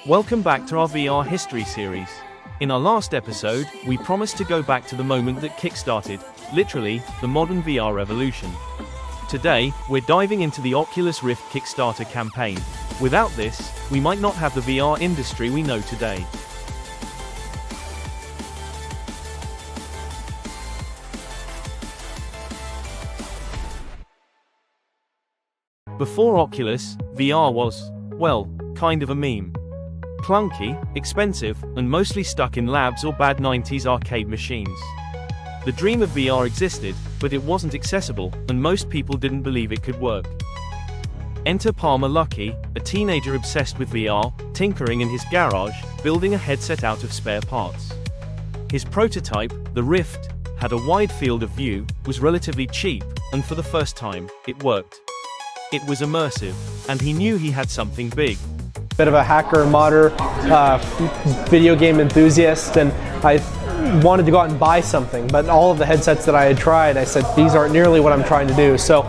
Welcome back to our VR history series. In our last episode, we promised to go back to the moment that kickstarted, literally, the modern VR revolution. Today, we're diving into the Oculus Rift Kickstarter campaign. Without this, we might not have the VR industry we know today. Before Oculus, VR was, well, kind of a meme. Clunky, expensive, and mostly stuck in labs or bad 90s arcade machines. The dream of VR existed, but it wasn't accessible, and most people didn't believe it could work. Enter Palmer Luckey, a teenager obsessed with VR, tinkering in his garage, building a headset out of spare parts. His prototype, the Rift, had a wide field of view, was relatively cheap, and for the first time, it worked. It was immersive, and he knew he had something big. Bit of a hacker, modder, video game enthusiast, and I wanted to go out and buy something, but all of the headsets that I had tried, I said, these aren't nearly what I'm trying to do. So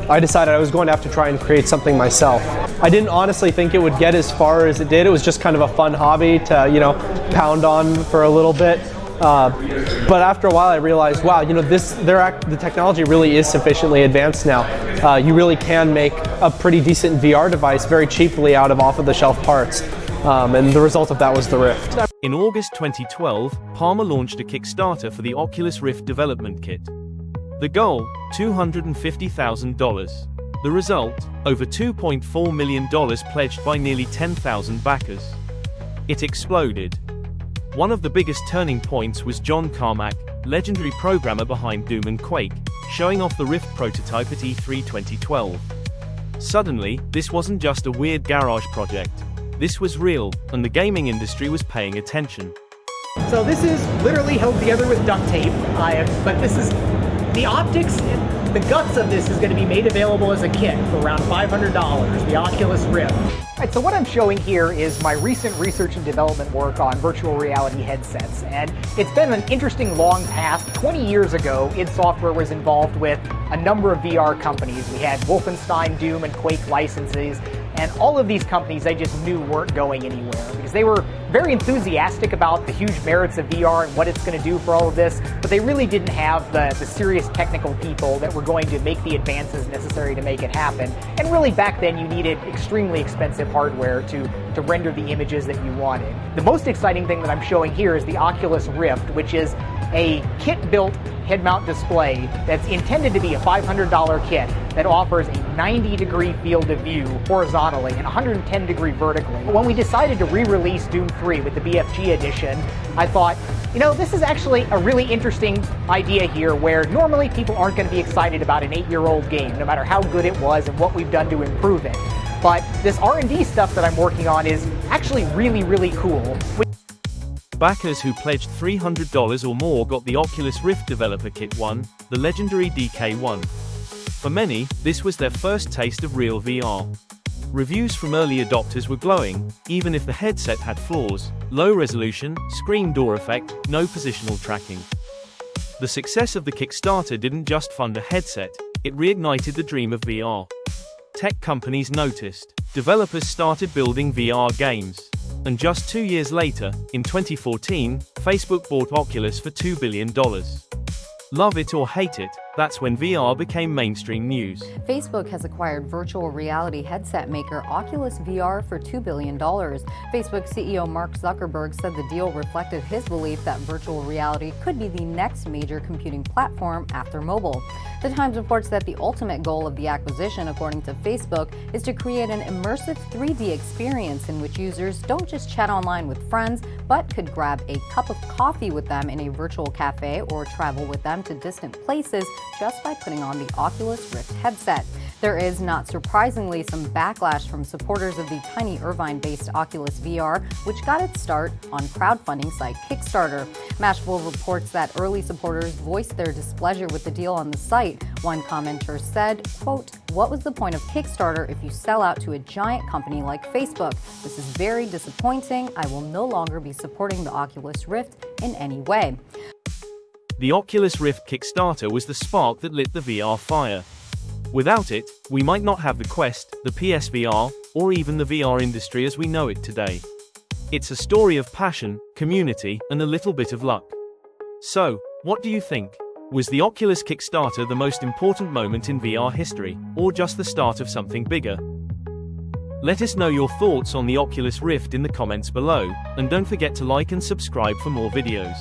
I decided I was going to have to try and create something myself. I didn't honestly think it would get as far as it did. It was just kind of a fun hobby to, pound on for a little bit. But after a while I realized, wow, the technology really is sufficiently advanced now. You really can make a pretty decent VR device very cheaply out of off-the-shelf parts. And the result of that was the Rift. In August 2012, Palmer launched a Kickstarter for the Oculus Rift development kit. The goal, $250,000. The result, over $2.4 million pledged by nearly 10,000 backers. It exploded. One of the biggest turning points was John Carmack, legendary programmer behind Doom and Quake, showing off the Rift prototype at E3 2012. Suddenly, this wasn't just a weird garage project. This was real, and the gaming industry was paying attention. So this is literally held together with duct tape, but this is the optics, the guts of this is going to be made available as a kit for around $500, the Oculus Rift. All right, so what I'm showing here is my recent research and development work on virtual reality headsets, and it's been an interesting long path. 20 years ago, id Software was involved with a number of VR companies. We had Wolfenstein, Doom, and Quake licenses, and all of these companies I just knew weren't going anywhere because they were very enthusiastic about the huge merits of VR and what it's going to do for all of this, but they really didn't have the serious technical people that were going to make the advances necessary to make it happen. And really back then you needed extremely expensive hardware to render the images that you wanted. The most exciting thing that I'm showing here is the Oculus Rift, which is a kit-built head-mount display that's intended to be a $500 kit that offers a 90-degree field of view horizontally and 110-degree vertically. When we decided to re-release Doom 3 with the BFG edition, I thought, this is actually a really interesting idea here where normally people aren't going to be excited about an 8-year-old game, no matter how good it was and what we've done to improve it. But this R&D stuff that I'm working on is actually really, really cool. Backers who pledged $300 or more got the Oculus Rift Developer Kit 1, the legendary DK1. For many, this was their first taste of real VR. Reviews from early adopters were glowing, even if the headset had flaws: low resolution, screen door effect, no positional tracking. The success of the Kickstarter didn't just fund a headset, it reignited the dream of VR. Tech companies noticed. Developers started building VR games. And just 2 years later, in 2014, Facebook bought Oculus for $2 billion. Love it or hate it, that's when VR became mainstream news. Facebook has acquired virtual reality headset maker Oculus VR for $2 billion. Facebook CEO Mark Zuckerberg said the deal reflected his belief that virtual reality could be the next major computing platform after mobile. The Times reports that the ultimate goal of the acquisition, according to Facebook, is to create an immersive 3D experience in which users don't just chat online with friends, but could grab a cup of coffee with them in a virtual cafe or travel with them to distant places just by putting on the Oculus Rift headset. There is, not surprisingly, some backlash from supporters of the Tiny Irvine-based Oculus VR, which got its start on crowdfunding site Kickstarter. Mashable reports that early supporters voiced their displeasure with the deal on the site, One commenter said, quote, "What was the point of Kickstarter if you sell out to a giant company like Facebook? This is very disappointing. I will no longer be supporting the Oculus Rift in any way." The Oculus Rift Kickstarter was the spark that lit the VR fire. Without it, we might not have the Quest, the PSVR, or even the VR industry as we know it today. It's a story of passion, community, and a little bit of luck. So, what do you think? Was the Oculus Kickstarter the most important moment in VR history, or just the start of something bigger? Let us know your thoughts on the Oculus Rift in the comments below, and don't forget to like and subscribe for more videos.